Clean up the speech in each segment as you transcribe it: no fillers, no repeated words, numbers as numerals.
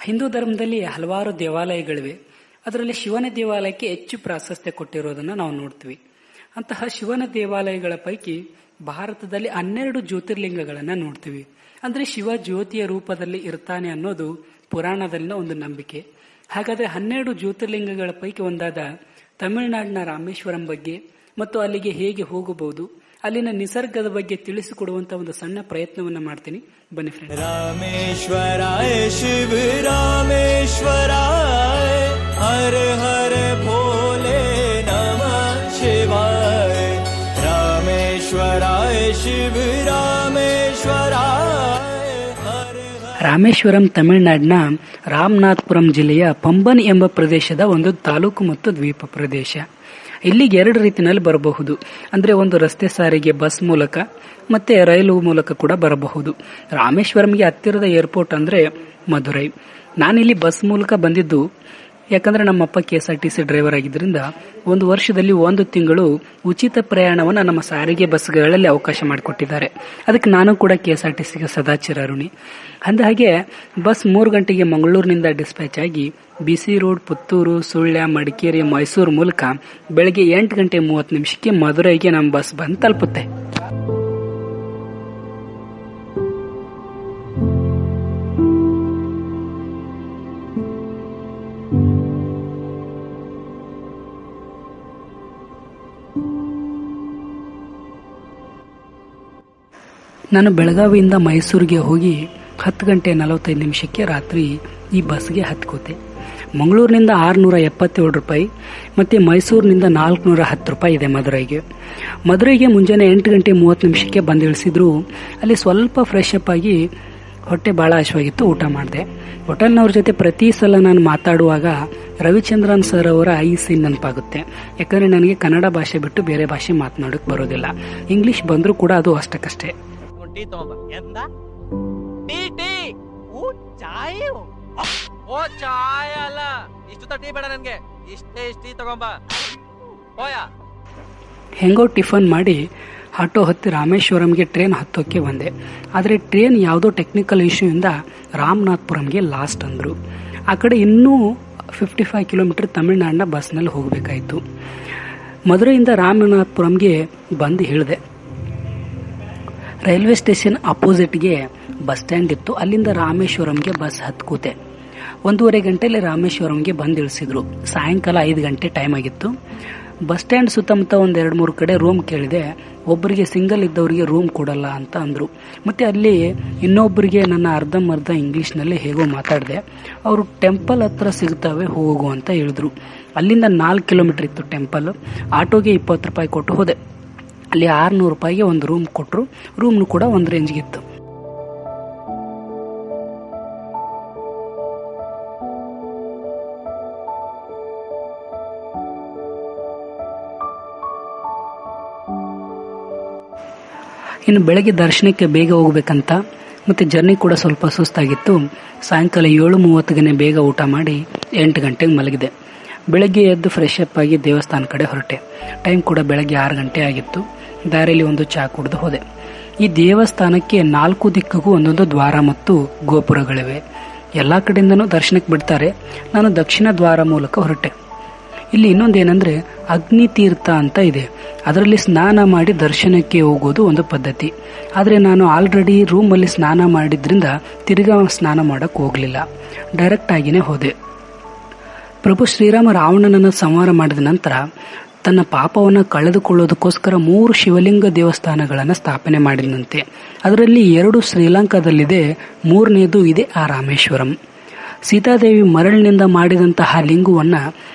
ಹಿಂದೂ ಧರ್ಮದಲ್ಲಿ ಹಲವಾರು ದೇವಾಲಯಗಳಿವೆ. ಅದರಲ್ಲಿ ಶಿವನ ದೇವಾಲಯಕ್ಕೆ ಹೆಚ್ಚು ಪ್ರಾಶಸ್ತ್ಯ ಕೊಟ್ಟಿರೋದನ್ನು ನಾವು ನೋಡ್ತೀವಿ. ಅಂತಹ ಶಿವನ ದೇವಾಲಯಗಳ ಪೈಕಿ ಭಾರತದಲ್ಲಿ 12 ಜ್ಯೋತಿರ್ಲಿಂಗಗಳನ್ನು ನೋಡ್ತೀವಿ. ಅಂದ್ರೆ ಶಿವ ಜ್ಯೋತಿಯ ರೂಪದಲ್ಲಿ ಇರ್ತಾನೆ ಅನ್ನೋದು ಪುರಾಣದಲ್ಲಿನ ಒಂದು ನಂಬಿಕೆ. ಹಾಗಾದ್ರೆ 12 ಜ್ಯೋತಿರ್ಲಿಂಗಗಳ ಪೈಕಿ ಒಂದಾದ ತಮಿಳುನಾಡಿನ ರಾಮೇಶ್ವರಂ ಬಗ್ಗೆ ಮತ್ತು ಅಲ್ಲಿಗೆ ಹೇಗೆ ಹೋಗಬಹುದು, ಅಲ್ಲಿನ ನಿಸರ್ಗದ ಬಗ್ಗೆ ತಿಳಿಸಿಕೊಡುವಂತ ಒಂದು ಸಣ್ಣ ಪ್ರಯತ್ನವನ್ನ ಮಾಡ್ತೀನಿ. ಬನ್ನಿ ಫ್ರೆಂಡ್. ರಾಮೇಶ್ವರಾಯ ಶಿವ ರಾಮೇಶ್ವರಾಯ ಹರ ಹರ ಭೋಲೆ ನಮಃ ಶಿವಾಯ. ರಾಮೇಶ್ವರಾಯ ಶಿವ ರಾಮೇಶ್ವರಾಯ ಹರ ಹರ. ರಾಮೇಶ್ವರಂ ತಮಿಳುನಾಡಿನ ರಾಮನಾಥಪುರಂ ಜಿಲ್ಲೆಯ ಪಂಬನ್ ಎಂಬ ಪ್ರದೇಶದ ಒಂದು ತಾಲೂಕು ಮತ್ತು ದ್ವೀಪ ಪ್ರದೇಶ. ಇಲ್ಲಿಗೆ 2 ರೀತಿಯಲ್ಲಿ ಬರಬಹುದು. ಅಂದ್ರೆ ಒಂದು ರಸ್ತೆ ಸಾರಿಗೆ ಬಸ್ ಮೂಲಕ ಮತ್ತೆ ರೈಲು ಮೂಲಕ ಕೂಡ ಬರಬಹುದು. ರಾಮೇಶ್ವರಂಗೆ ಹತ್ತಿರದ ಏರ್ಪೋರ್ಟ್ ಅಂದ್ರೆ ಮಧುರೈ. ನಾನಿಲ್ಲಿ ಬಸ್ ಮೂಲಕ ಬಂದಿದ್ದು ಯಾಕಂದ್ರೆ ನಮ್ಮಪ್ಪ KSRTC ಡ್ರೈವರ್ ಆಗಿದ್ದರಿಂದ 1 ವರ್ಷದಲ್ಲಿ 1 ತಿಂಗಳು ಉಚಿತ ಪ್ರಯಾಣವನ್ನು ನಮ್ಮ ಸಾರಿಗೆ ಬಸ್ಗಳಲ್ಲಿ ಅವಕಾಶ ಮಾಡಿಕೊಟ್ಟಿದ್ದಾರೆ. ಅದಕ್ಕೆ ನಾನು ಕೂಡ KSRTCಗೆ ಸದಾ ಚಿರಋಣಿ. ಅಂದಹಾಗೆ ಬಸ್ 3 ಗಂಟೆಗೆ ಮಂಗಳೂರಿನಿಂದ ಡಿಸ್ಪ್ಯಾಚ್ ಆಗಿ BC ರೋಡ್, ಪುತ್ತೂರು, ಸುಳ್ಯ, ಮಡಿಕೇರಿ, ಮೈಸೂರು ಮೂಲಕ ಬೆಳಗ್ಗೆ 8 ಗಂಟೆ 30 ನಿಮಿಷಕ್ಕೆ ಮಧುರೈಗೆ ನಮ್ಮ ಬಸ್ ಬಂದು ತಲುಪುತ್ತೆ. ನಾನು ಬೆಳಗಾವಿಯಿಂದ ಮೈಸೂರಿಗೆ ಹೋಗಿ 10 ಗಂಟೆ 45 ನಿಮಿಷಕ್ಕೆ ರಾತ್ರಿ ಈ ಬಸ್ಗೆ ಹತ್ಕೋತೆ. ಮಂಗಳೂರಿನಿಂದ 677 ರೂಪಾಯಿ ಮತ್ತೆ ಮೈಸೂರಿನಿಂದ 410 ರೂಪಾಯಿ ಇದೆ ಮಧುರೈಗೆ ಮುಂಜಾನೆ 8 ಗಂಟೆ 30 ನಿಮಿಷಕ್ಕೆ ಬಂದು ಇಳಿಸಿದ್ರು. ಅಲ್ಲಿ ಸ್ವಲ್ಪ ಫ್ರೆಶ್ ಅಪ್ ಆಗಿ ಹೊಟ್ಟೆ ಬಹಳ ಹಸಿವಾಗಿತ್ತು, ಊಟ ಮಾಡಿದೆ. ಹೋಟೆಲ್ನವ್ರ ಜೊತೆ ಪ್ರತಿ ಸಲ ನಾನು ಮಾತಾಡುವಾಗ ರವಿಚಂದ್ರನ್ ಸರ್ ಅವರ ಈ ಸೀನ್ ನೆನಪಾಗುತ್ತೆ. ಯಾಕಂದ್ರೆ ನನಗೆ ಕನ್ನಡ ಭಾಷೆ ಬಿಟ್ಟು ಬೇರೆ ಭಾಷೆ ಮಾತನಾಡಕ್ ಬರೋದಿಲ್ಲ. ಇಂಗ್ಲಿಷ್ ಬಂದ್ರೂ ಕೂಡ ಅದು ಅಷ್ಟಕ್ಕಷ್ಟೇ. ಟೀ ತಗೊಂಬ. ಎಂದ ಟೀ ಟೀ ಚಾಯ್? ಓ ಚಾಯ್ ಅಲ್ಲ, ಇಷ್ಟು ಟೀ ಬೇಡ ನನ್ಗೆ, ಇಷ್ಟೇ ಟೀ ತಗೊಂಬ ಹೋಯ. ಹೆಂಗೋ ಟಿಫನ್ ಮಾಡಿ ಆಟೋ ಹತ್ತಿ ರಾಮೇಶ್ವರಂಗೆ ಟ್ರೇನ್ ಹತ್ತೋಕೆ ಬಂದೆ. ಆದರೆ ಟ್ರೇನ್ ಯಾವುದೋ ಟೆಕ್ನಿಕಲ್ ಇಶ್ಯೂ ಇಂದ ರಾಮನಾಥಪುರಂಗೆ ಲಾಸ್ಟ್ ಅಂದ್ರು. ಆ ಕಡೆ ಇನ್ನೂ 55 ಕಿಲೋಮೀಟರ್ ತಮಿಳುನಾಡಿನ ಬಸ್ನಲ್ಲಿ ಹೋಗಬೇಕಾಯಿತು. ಮಧುರೈಯಿಂದ ರಾಮನಾಥಪುರಂಗೆ ಬಂದು ಹೇಳಿದೆ. ರೈಲ್ವೆ ಸ್ಟೇಷನ್ ಅಪೋಸಿಟ್ಗೆ ಬಸ್ ಸ್ಟ್ಯಾಂಡ್ ಇತ್ತು. ಅಲ್ಲಿಂದ ರಾಮೇಶ್ವರಂಗೆ ಬಸ್ ಹತ್ಕೂತೆ. 1.5 ಗಂಟೆಯಲ್ಲಿ ರಾಮೇಶ್ವರಂಗೆ ಬಂದು ಇಳಿಸಿದ್ರು. ಸಾಯಂಕಾಲ 5 ಗಂಟೆ ಟೈಮ್ ಆಗಿತ್ತು. ಬಸ್ ಸ್ಟ್ಯಾಂಡ್ ಸುತ್ತಮುತ್ತ 1-2-3 ಕಡೆ ರೂಮ್ ಕೇಳಿದೆ. ಒಬ್ಬರಿಗೆ ಸಿಂಗಲ್ ಇದ್ದವರಿಗೆ ರೂಮ್ ಕೊಡಲ್ಲ ಅಂತ ಅಂದ್ರು. ಮತ್ತೆ ಅಲ್ಲಿ ಇನ್ನೊಬ್ಬರಿಗೆ ನನ್ನ ಅರ್ಧಂಬರ್ಧ ಇಂಗ್ಲಿಷ್ನಲ್ಲಿ ಹೇಗೋ ಮಾತಾಡಿದೆ. ಅವರು ಟೆಂಪಲ್ ಹತ್ರ ಸಿಗ್ತವೆ ಹೋಗು ಅಂತ ಹೇಳಿದ್ರು. ಅಲ್ಲಿಂದ 4 ಕಿಲೋಮೀಟರ್ ಇತ್ತು ಟೆಂಪಲ್. ಆಟೋಗೆ 20 ರೂಪಾಯಿ ಕೊಟ್ಟು ಹೋದೆ. ಅಲ್ಲಿ 600 ರೂಪಾಯಿಗೆ ಒಂದು ರೂಮ್ ಕೊಟ್ಟರು. ರೂಮ್ನು ಕೂಡ ಒಂದು ರೇಂಜ್ಗಿತ್ತು. ಇನ್ನು ಬೆಳಗ್ಗೆ ದರ್ಶನಕ್ಕೆ ಬೇಗ ಹೋಗ್ಬೇಕಂತ ಮತ್ತೆ ಜರ್ನಿ ಕೂಡ ಸ್ವಲ್ಪ ಸುಸ್ತಾಗಿತ್ತು. ಸಾಯಂಕಾಲ 7:30ಗೆ ಬೇಗ ಊಟ ಮಾಡಿ 8 ಗಂಟೆಗೆ ಮಲಗಿದೆ. ಬೆಳಗ್ಗೆ ಎದ್ದು ಫ್ರೆಶ್ ಅಪ್ ಆಗಿ ದೇವಸ್ಥಾನ ಕಡೆ ಹೊರಟೆ. ಟೈಮ್ ಕೂಡ ಬೆಳಗ್ಗೆ 6 ಗಂಟೆ ಆಗಿತ್ತು. ದಾರಿಯಲ್ಲಿ ಒಂದು ಚಹಾ ಕುಡಿದು ಹೋದೆ. ಈ ದೇವಸ್ಥಾನಕ್ಕೆ 4 ದಿಕ್ಕಿಗೂ ಒಂದೊಂದು ದ್ವಾರ ಮತ್ತು ಗೋಪುರಗಳಿವೆ. ಎಲ್ಲಾ ಕಡೆಯಿಂದನೂ ದರ್ಶನಕ್ಕೆ ಬಿಡ್ತಾರೆ. ನಾನು ದಕ್ಷಿಣ ದ್ವಾರ ಮೂಲಕ ಹೊರಟೆ. ಇಲ್ಲಿ ಇನ್ನೊಂದೇನೆಂದ್ರೆ ಅಗ್ನಿ ತೀರ್ಥ ಅಂತ ಇದೆ. ಅದರಲ್ಲಿ ಸ್ನಾನ ಮಾಡಿ ದರ್ಶನಕ್ಕೆ ಹೋಗೋದು ಒಂದು ಪದ್ಧತಿ. ಆದ್ರೆ ನಾನು ಆಲ್ರೆಡಿ ರೂಮಲ್ಲಿ ಸ್ನಾನ ಮಾಡಿದ್ರಿಂದ ತಿರ್ಗಾ ಸ್ನಾನ ಮಾಡಕ್ ಹೋಗ್ಲಿಲ್ಲ. ಡೈರೆಕ್ಟ್ ಆಗಿನೇ ಹೋದೆ. ಪ್ರಭು ಶ್ರೀರಾಮ ರಾವಣನನ್ನು ಸಂಹಾರ ಮಾಡಿದ ನಂತರ ತನ್ನ ಪಾಪವನ್ನು ಕಳೆದುಕೊಳ್ಳೋದಕ್ಕೋಸ್ಕರ 3 ಶಿವಲಿಂಗ ದೇವಸ್ಥಾನಗಳನ್ನು ಸ್ಥಾಪನೆ ಮಾಡಿದಂತೆ. ಅದರಲ್ಲಿ 2 ಶ್ರೀಲಂಕಾದಲ್ಲಿದೆ, 3ನೇದು ಇದೆ ಆ ರಾಮೇಶ್ವರಂ. ಸೀತಾದೇವಿ ಮರಳಿನಿಂದ ಮಾಡಿದಂತಹ ಲಿಂಗವನ್ನ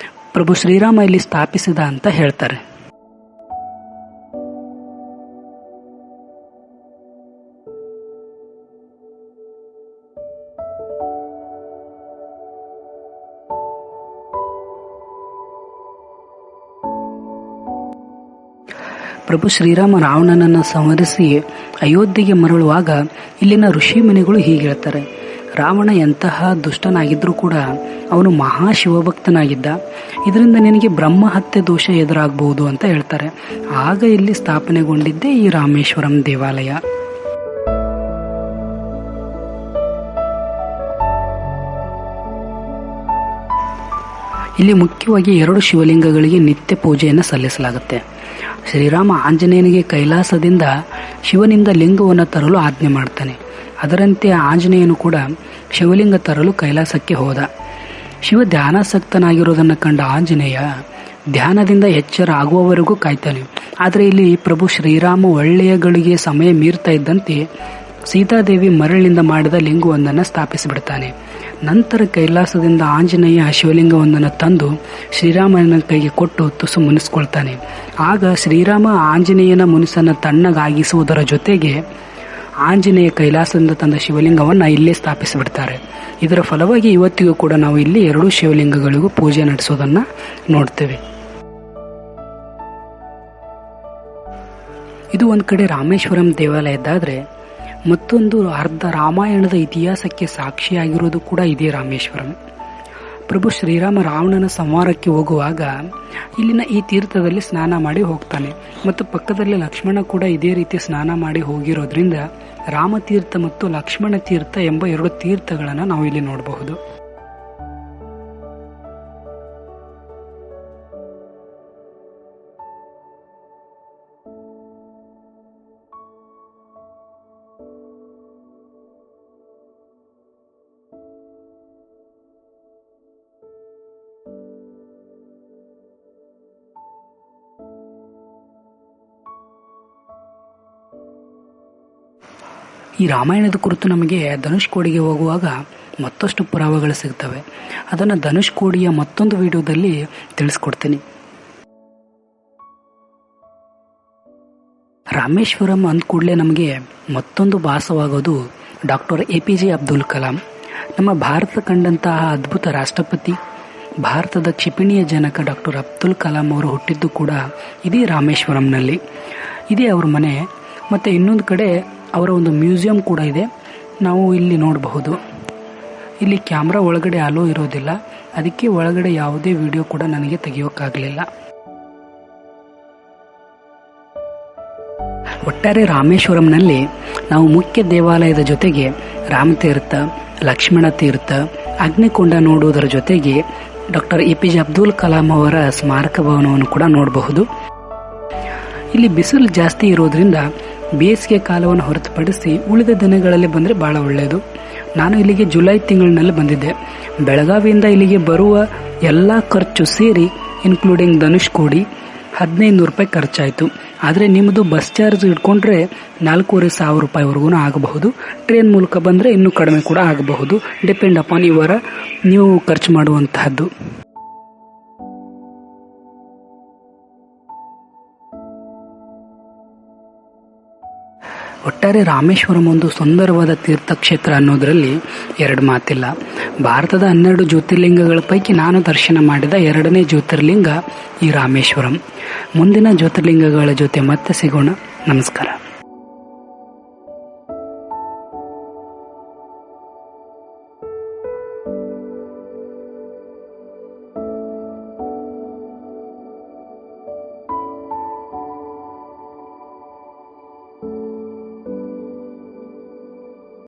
ಪ್ರಭು ಶ್ರೀರಾಮ ಇಲ್ಲಿ ಸ್ಥಾಪಿಸಿದ ಅಂತ ಹೇಳ್ತಾರೆ. ಪ್ರಭು ಶ್ರೀರಾಮ ರಾವಣನನ್ನು ಸಂಹರಿಸಿ ಅಯೋಧ್ಯೆಗೆ ಮರಳುವಾಗ ಇಲ್ಲಿನ ಋಷಿ ಮುನಿಗಳು ಹೀಗೆ ಹೇಳ್ತಾರೆ. ರಾವಣ ಎಂತಹ ದುಷ್ಟನಾಗಿದ್ರೂ ಕೂಡ ಅವನು ಮಹಾಶಿವಭಕ್ತನಾಗಿದ್ದ. ಇದರಿಂದ ನಿನಗೆ ಬ್ರಹ್ಮ ಹತ್ಯೆ ದೋಷ ಎದುರಾಗಬಹುದು ಅಂತ ಹೇಳ್ತಾರೆ. ಆಗ ಇಲ್ಲಿ ಸ್ಥಾಪನೆಗೊಂಡಿದ್ದೇ ಈ ರಾಮೇಶ್ವರಂ ದೇವಾಲಯ. ಇಲ್ಲಿ ಮುಖ್ಯವಾಗಿ 2 ಶಿವಲಿಂಗಗಳಿಗೆ ನಿತ್ಯ ಪೂಜೆಯನ್ನು ಸಲ್ಲಿಸಲಾಗುತ್ತೆ. ಶ್ರೀರಾಮ ಆಂಜನೇಯನಿಗೆ ಕೈಲಾಸದಿಂದ ಶಿವನಿಂದ ಲಿಂಗವನ್ನು ತರಲು ಆಜ್ಞೆ ಮಾಡ್ತಾನೆ. ಅದರಂತೆ ಆಂಜನೇಯನು ಕೂಡ ಶಿವಲಿಂಗ ತರಲು ಕೈಲಾಸಕ್ಕೆ ಹೋದ. ಶಿವ ಧ್ಯಾನಾಸಕ್ತನಾಗಿರೋದನ್ನು ಕಂಡ ಆಂಜನೇಯ ಧ್ಯಾನದಿಂದ ಎಚ್ಚರ ಆಗುವವರೆಗೂ ಕಾಯ್ತಾನೆ. ಆದರೆ ಇಲ್ಲಿ ಪ್ರಭು ಶ್ರೀರಾಮ ಒಳ್ಳೆಯ ಗಳಿಗೆ ಸಮಯ ಮೀರ್ತಾ ಇದ್ದಂತೆ ಸೀತಾದೇವಿ ಮರಳಿನಿಂದ ಮಾಡಿದ ಲಿಂಗವೊಂದನ್ನು ಸ್ಥಾಪಿಸಿಬಿಡ್ತಾನೆ. ನಂತರ ಕೈಲಾಸದಿಂದ ಆಂಜನೇಯ ಶಿವಲಿಂಗವೊಂದನ್ನು ತಂದು ಶ್ರೀರಾಮನ ಕೈಗೆ ಕೊಟ್ಟು ತುಸು ಮುನಿಸ್ಕೊಳ್ತಾನೆ. ಆಗ ಶ್ರೀರಾಮ ಆಂಜನೇಯನ ಮುನಿಸನ್ನು ತಣ್ಣಗಾಗಿಸುವುದರ ಜೊತೆಗೆ ಆಂಜನೇಯ ಕೈಲಾಸದಿಂದ ತಂದ ಶಿವಲಿಂಗವನ್ನು ಇಲ್ಲೇ ಸ್ಥಾಪಿಸಿಬಿಡ್ತಾರೆ. ಇದರ ಫಲವಾಗಿ ಇವತ್ತಿಗೂ ಕೂಡ ನಾವು ಇಲ್ಲಿ 2 ಶಿವಲಿಂಗಗಳಿಗೂ ಪೂಜೆ ನಡೆಸೋದನ್ನು ನೋಡ್ತೇವೆ. ಇದು ಒಂದು ಕಡೆ ರಾಮೇಶ್ವರಂ ದೇವಾಲಯದ್ದಾದರೆ ಮತ್ತೊಂದು ಅರ್ಧ ರಾಮಾಯಣದ ಇತಿಹಾಸಕ್ಕೆ ಸಾಕ್ಷಿಯಾಗಿರೋದು ಕೂಡ ಇದೇ ರಾಮೇಶ್ವರಂ. ಪ್ರಭು ಶ್ರೀರಾಮ ರಾವಣನ ಸಂಹಾರಕ್ಕೆ ಹೋಗುವಾಗ ಇಲ್ಲಿನ ಈ ತೀರ್ಥದಲ್ಲಿ ಸ್ನಾನ ಮಾಡಿ ಹೋಗ್ತಾನೆ ಮತ್ತು ಪಕ್ಕದಲ್ಲಿ ಲಕ್ಷ್ಮಣ ಕೂಡ ಇದೇ ರೀತಿ ಸ್ನಾನ ಮಾಡಿ ಹೋಗಿರೋದ್ರಿಂದ ರಾಮತೀರ್ಥ ಮತ್ತು ಲಕ್ಷ್ಮಣ ತೀರ್ಥ ಎಂಬ 2 ತೀರ್ಥಗಳನ್ನು ನಾವು ಇಲ್ಲಿ ನೋಡಬಹುದು. ಈ ರಾಮಾಯಣದ ಕುರಿತು ನಮಗೆ ಧನುಷ್ಕೋಡಿಗೆ ಹೋಗುವಾಗ ಮತ್ತಷ್ಟು ಪುರಾವೆಗಳು ಸಿಗ್ತವೆ. ಅದನ್ನು ಧನುಷ್ಕೋಡಿಯ ಮತ್ತೊಂದು ವಿಡಿಯೋದಲ್ಲಿ ತಿಳಿಸ್ಕೊಡ್ತೀನಿ. ರಾಮೇಶ್ವರಂ ಅಂದ ಕೂಡಲೇ ನಮಗೆ ಮತ್ತೊಂದು ಭಾಸವಾಗೋದು ಡಾಕ್ಟರ್ APJ ಅಬ್ದುಲ್ ಕಲಾಂ. ನಮ್ಮ ಭಾರತ ಕಂಡಂತಹ ಅದ್ಭುತ ರಾಷ್ಟ್ರಪತಿ, ಭಾರತದ ಕ್ಷಿಪಣಿಯ ಜನಕ ಡಾಕ್ಟರ್ ಅಬ್ದುಲ್ ಕಲಾಂ ಅವರು ಹುಟ್ಟಿದ್ದು ಕೂಡ ಇದೇ ರಾಮೇಶ್ವರಂನಲ್ಲಿ. ಇದೇ ಅವ್ರ ಮನೆ. ಮತ್ತು ಇನ್ನೊಂದು ಕಡೆ ಅವರ ಒಂದು ಮ್ಯೂಸಿಯಂ ಕೂಡ ಇದೆ, ನಾವು ಇಲ್ಲಿ ನೋಡಬಹುದು. ಇಲ್ಲಿ ಕ್ಯಾಮ್ರಾ ಒಳಗಡೆ ಅಲೋ ಇರೋದಿಲ್ಲ, ಅದಕ್ಕೆ ಒಳಗಡೆ ಯಾವುದೇ ವಿಡಿಯೋ ಕೂಡ ನನಗೆ ತೆಗೆಯೋಕ್ಕಾಗಲಿಲ್ಲ. ಒಟ್ಟಾರೆ ರಾಮೇಶ್ವರಂನಲ್ಲಿ ನಾವು ಮುಖ್ಯ ದೇವಾಲಯದ ಜೊತೆಗೆ ರಾಮತೀರ್ಥ, ಲಕ್ಷ್ಮಣ ತೀರ್ಥ, ಅಗ್ನಿಕೊಂಡ ನೋಡುವುದರ ಜೊತೆಗೆ ಡಾಕ್ಟರ್ APJ ಅಬ್ದುಲ್ ಕಲಾಂ ಅವರ ಸ್ಮಾರಕ ಭವನವನ್ನು ಕೂಡ ನೋಡಬಹುದು. ಇಲ್ಲಿ ಬಿಸಿಲು ಜಾಸ್ತಿ ಇರೋದ್ರಿಂದ ಬೇಸಿಗೆ ಕಾಲವನ್ನು ಹೊರತುಪಡಿಸಿ ಉಳಿದ ದಿನಗಳಲ್ಲಿ ಬಂದರೆ ಬಹಳ ಒಳ್ಳೆಯದು. ನಾನು ಇಲ್ಲಿಗೆ ಜುಲೈ ತಿಂಗಳಿನಲ್ಲಿ ಬಂದಿದ್ದೆ. ಬೆಳಗಾವಿಯಿಂದ ಇಲ್ಲಿಗೆ ಬರುವ ಎಲ್ಲ ಖರ್ಚು ಸೇರಿ ಇನ್ಕ್ಲೂಡಿಂಗ್ ಧನುಷ್ಕೋಡಿ 1500 ರೂಪಾಯಿ ಖರ್ಚಾಯಿತು. ಆದರೆ ನಿಮ್ಮದು ಬಸ್ ಚಾರ್ಜ್ ಇಟ್ಕೊಂಡ್ರೆ 4500 ರೂಪಾಯಿವರೆಗೂ ಆಗಬಹುದು. ಟ್ರೈನ್ ಮೂಲಕ ಬಂದರೆ ಇನ್ನೂ ಕಡಿಮೆ ಕೂಡ ಆಗಬಹುದು. ಡಿಪೆಂಡ್ ಅಪಾನ್ ನೀವು ಖರ್ಚು ಮಾಡುವಂತಹದ್ದು. ಒಟ್ಟಾರೆ ರಾಮೇಶ್ವರಂ ಒಂದು ಸುಂದರವಾದ ತೀರ್ಥಕ್ಷೇತ್ರ ಅನ್ನೋದರಲ್ಲಿ 2 ಮಾತಿಲ್ಲ. ಭಾರತದ 12 ಜ್ಯೋತಿರ್ಲಿಂಗಗಳ ಪೈಕಿ ನಾನು ದರ್ಶನ ಮಾಡಿದ 2ನೇ ಜ್ಯೋತಿರ್ಲಿಂಗ ಈ ರಾಮೇಶ್ವರಂ. ಮುಂದಿನ ಜ್ಯೋತಿರ್ಲಿಂಗಗಳ ಜೊತೆ ಮತ್ತೆ ಸಿಗೋಣ. ನಮಸ್ಕಾರ.